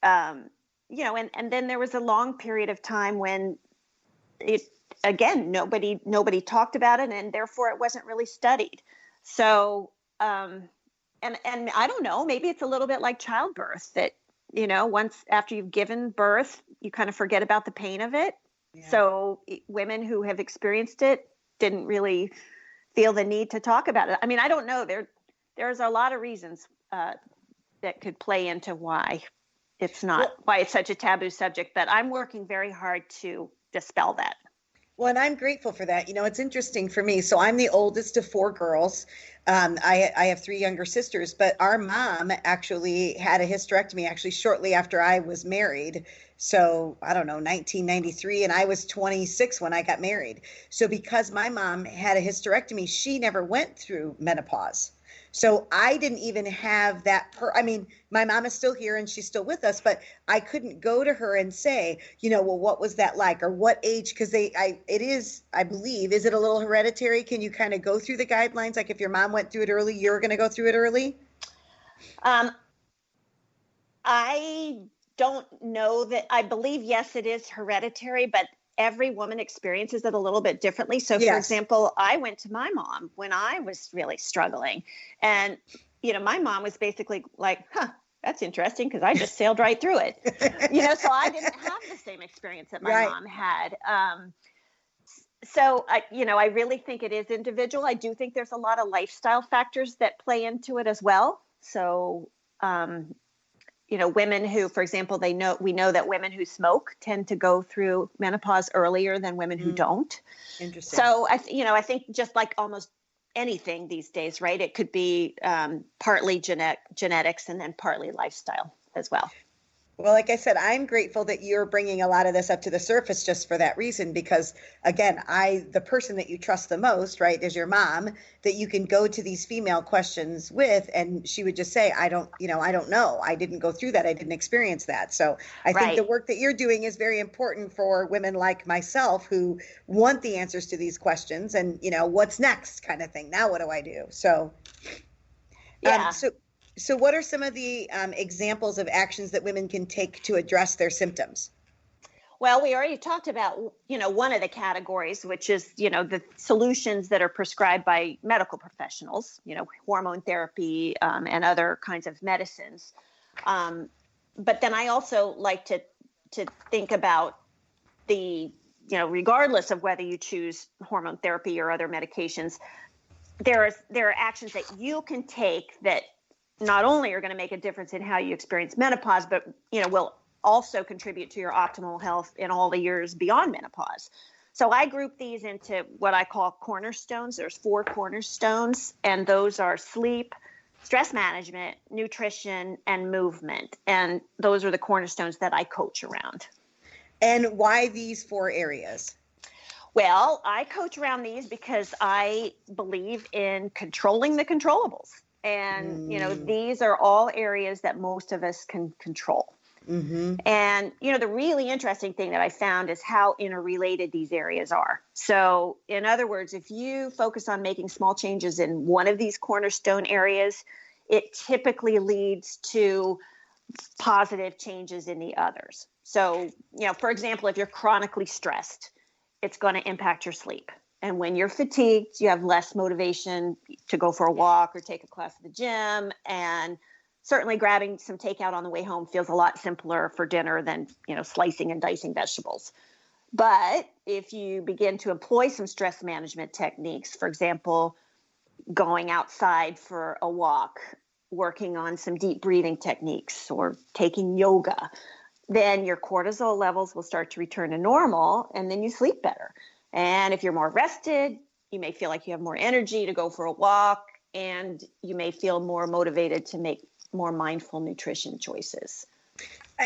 And then there was a long period of time when again, nobody talked about it, and therefore it wasn't really studied. So, and I don't know, maybe it's a little bit like childbirth that, once after you've given birth, you kind of forget about the pain of it. Yeah. So women who have experienced it didn't really feel the need to talk about it. I mean, I don't know. There's a lot of reasons that could play into why it's such a taboo subject, but I'm working very hard to dispel that. Well, and I'm grateful for that. It's interesting for me. So I'm the oldest of 4 girls. I have 3 younger sisters, but our mom actually had a hysterectomy shortly after I was married. So I don't know, 1993, and I was 26 when I got married. So because my mom had a hysterectomy, she never went through menopause. So I didn't even have that. My mom is still here and she's still with us, but I couldn't go to her and say, well, what was that like, or what age? Because I believe, is it a little hereditary? Can you kind of go through the guidelines? Like if your mom went through it early, you're going to go through it early? I don't know that. I believe, yes, it is hereditary, but every woman experiences it a little bit differently. So, yes. For example, I went to my mom when I was really struggling. And, my mom was basically like, that's interesting because I just sailed right through it. So I didn't have the same experience that my mom had. So, I really think it is individual. I do think there's a lot of lifestyle factors that play into it as well. So, women who, for example, we know that women who smoke tend to go through menopause earlier than women who don't. Interesting. So I think just like almost anything these days, right? It could be partly genetics and then partly lifestyle as well. Well, like I said, I'm grateful that you're bringing a lot of this up to the surface just for that reason, because again, the person that you trust the most, right, is your mom, that you can go to these female questions with, and she would just say, I don't know. I didn't go through that. I didn't experience that. So I think the work that you're doing is very important for women like myself who want the answers to these questions and, what's next kind of thing. Now, what do I do? So, yeah. So what are some of the examples of actions that women can take to address their symptoms? Well, we already talked about, one of the categories, which is, the solutions that are prescribed by medical professionals, hormone therapy and other kinds of medicines. But then I also like to think about regardless of whether you choose hormone therapy or other medications, there are actions that you can take that not only are going to make a difference in how you experience menopause, but, will also contribute to your optimal health in all the years beyond menopause. So I group these into what I call cornerstones. There's 4 cornerstones, and those are sleep, stress management, nutrition, and movement. And those are the cornerstones that I coach around. And why these 4 areas? Well, I coach around these because I believe in controlling the controllables. And, these are all areas that most of us can control. Mm-hmm. And, the really interesting thing that I found is how interrelated these areas are. So, in other words, if you focus on making small changes in one of these cornerstone areas, it typically leads to positive changes in the others. So, for example, if you're chronically stressed, it's going to impact your sleep. And when you're fatigued, you have less motivation to go for a walk or take a class at the gym. And certainly grabbing some takeout on the way home feels a lot simpler for dinner than, slicing and dicing vegetables. But if you begin to employ some stress management techniques, for example, going outside for a walk, working on some deep breathing techniques, or taking yoga, then your cortisol levels will start to return to normal, and then you sleep better. And if you're more rested, you may feel like you have more energy to go for a walk, and you may feel more motivated to make more mindful nutrition choices.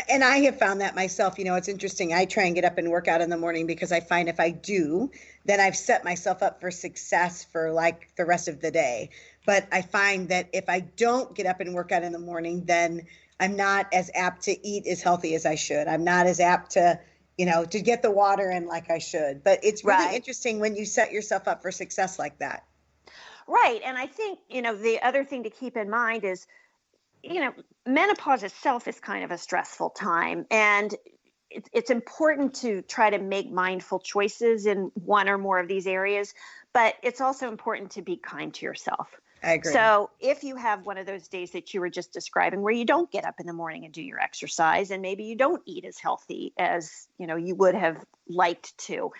And I have found that myself. It's interesting. I try and get up and work out in the morning because I find if I do, then I've set myself up for success for like the rest of the day. But I find that if I don't get up and work out in the morning, then I'm not as apt to eat as healthy as I should. I'm not as apt to to get the water in like I should. But it's really interesting when you set yourself up for success like that. Right. And I think, the other thing to keep in mind is menopause itself is kind of a stressful time, and it's important to try to make mindful choices in one or more of these areas, but it's also important to be kind to yourself. I agree. So if you have one of those days that you were just describing where you don't get up in the morning and do your exercise, and maybe you don't eat as healthy as you would have liked to,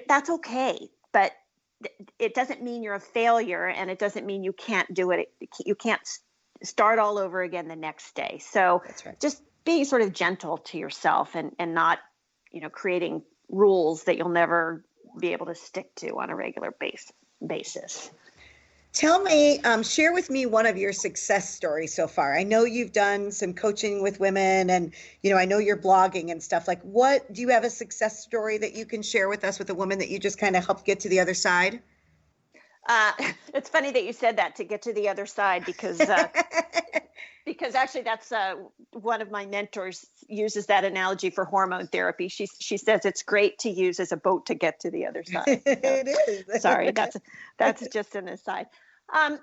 that's okay. But it doesn't mean you're a failure, and it doesn't mean you can't do it. You can't start all over again the next day. So That's right. Just being sort of gentle to yourself and not, creating rules that you'll never be able to stick to on a regular basis. Tell me, share with me one of your success stories so far. I know you've done some coaching with women, and, I know you're blogging and stuff. Like, do you have a success story that you can share with us with a woman that you just kind of helped get to the other side? It's funny that you said that, to get to the other side, because actually that's one of my mentors uses that analogy for hormone therapy. She says it's great to use as a boat to get to the other side. So, it is. Sorry, that's just an aside. So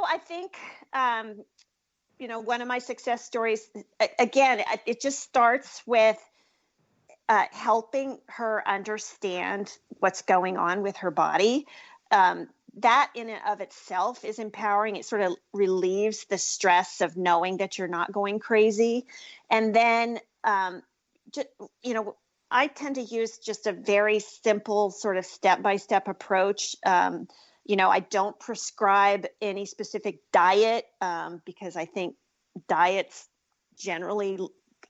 I think one of my success stories, again, it just starts with helping her understand what's going on with her body. That in and of itself is empowering. It sort of relieves the stress of knowing that you're not going crazy. And then, I tend to use just a very simple sort of step-by-step approach. I don't prescribe any specific diet because I think diets generally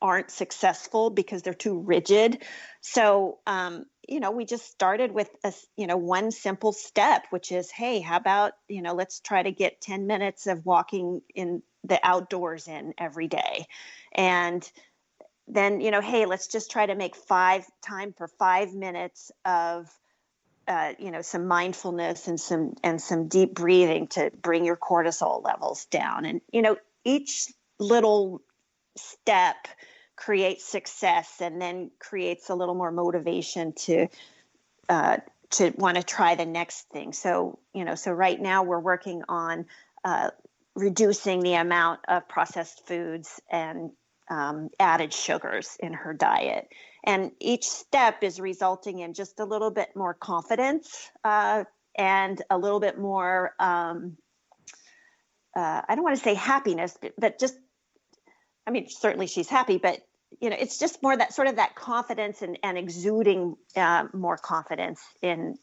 aren't successful because they're too rigid. So, we just started with one simple step, which is, hey, how about, let's try to get 10 minutes of walking in the outdoors in every day. And then, hey, let's just try to make time for 5 minutes of, some mindfulness and some deep breathing to bring your cortisol levels down. And, each little step creates success, and then creates a little more motivation to want to try the next thing. So, so right now we're working on reducing the amount of processed foods and added sugars in her diet. And each step is resulting in just a little bit more confidence and a little bit more, I don't want to say happiness, but just, certainly she's happy, but it's just more that sort of that confidence and exuding more confidence in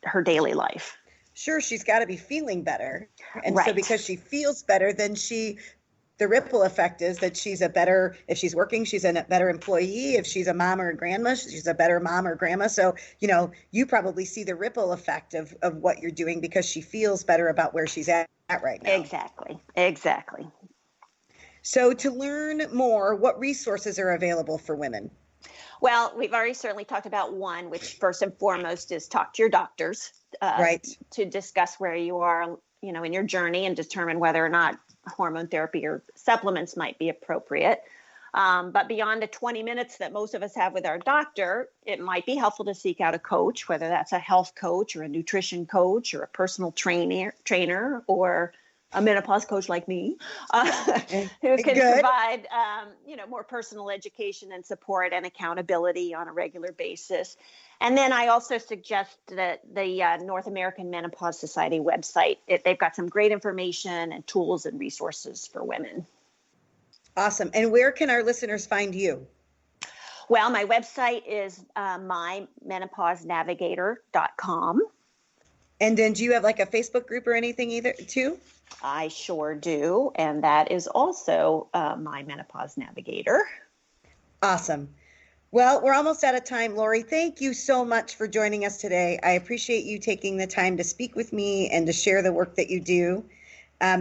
her daily life. Sure, she's got to be feeling better. And right. So because she feels better, then the ripple effect is that if she's working, she's a better employee. If she's a mom or a grandma, she's a better mom or grandma. So, you probably see the ripple effect of what you're doing because she feels better about where she's at right now. Exactly. So to learn more, what resources are available for women? Well, we've already certainly talked about one, which first and foremost is talk to your doctors, right, to discuss where you are, in your journey and determine whether or not hormone therapy or supplements might be appropriate. But beyond the 20 minutes that most of us have with our doctor, it might be helpful to seek out a coach, whether that's a health coach or a nutrition coach or a personal trainer or a menopause coach like me, who can provide, more personal education and support and accountability on a regular basis. And then I also suggest that the North American Menopause Society website, they've got some great information and tools and resources for women. Awesome. And where can our listeners find you? Well, my website is mymenopausenavigator.com. And then do you have like a Facebook group or anything either too? I sure do. And that is also My Menopause Navigator. Awesome. Well, we're almost out of time, Lori. Thank you so much for joining us today. I appreciate you taking the time to speak with me and to share the work that you do.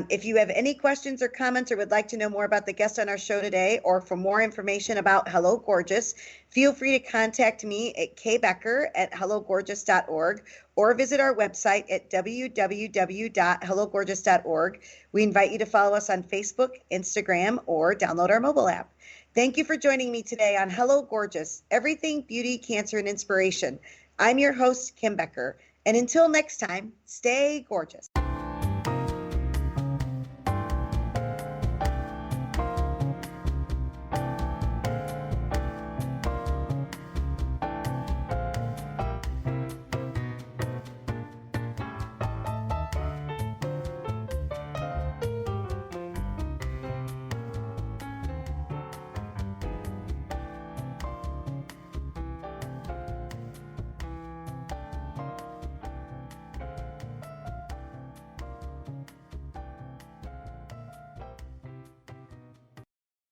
If you have any questions or comments or would like to know more about the guest on our show today, or for more information about Hello Gorgeous, feel free to contact me at kbecker@hellogorgeous.org or visit our website at www.hellogorgeous.org. We invite you to follow us on Facebook, Instagram, or download our mobile app. Thank you for joining me today on Hello Gorgeous, Everything Beauty, Cancer, and Inspiration. I'm your host, Kim Becker. And until next time, stay gorgeous.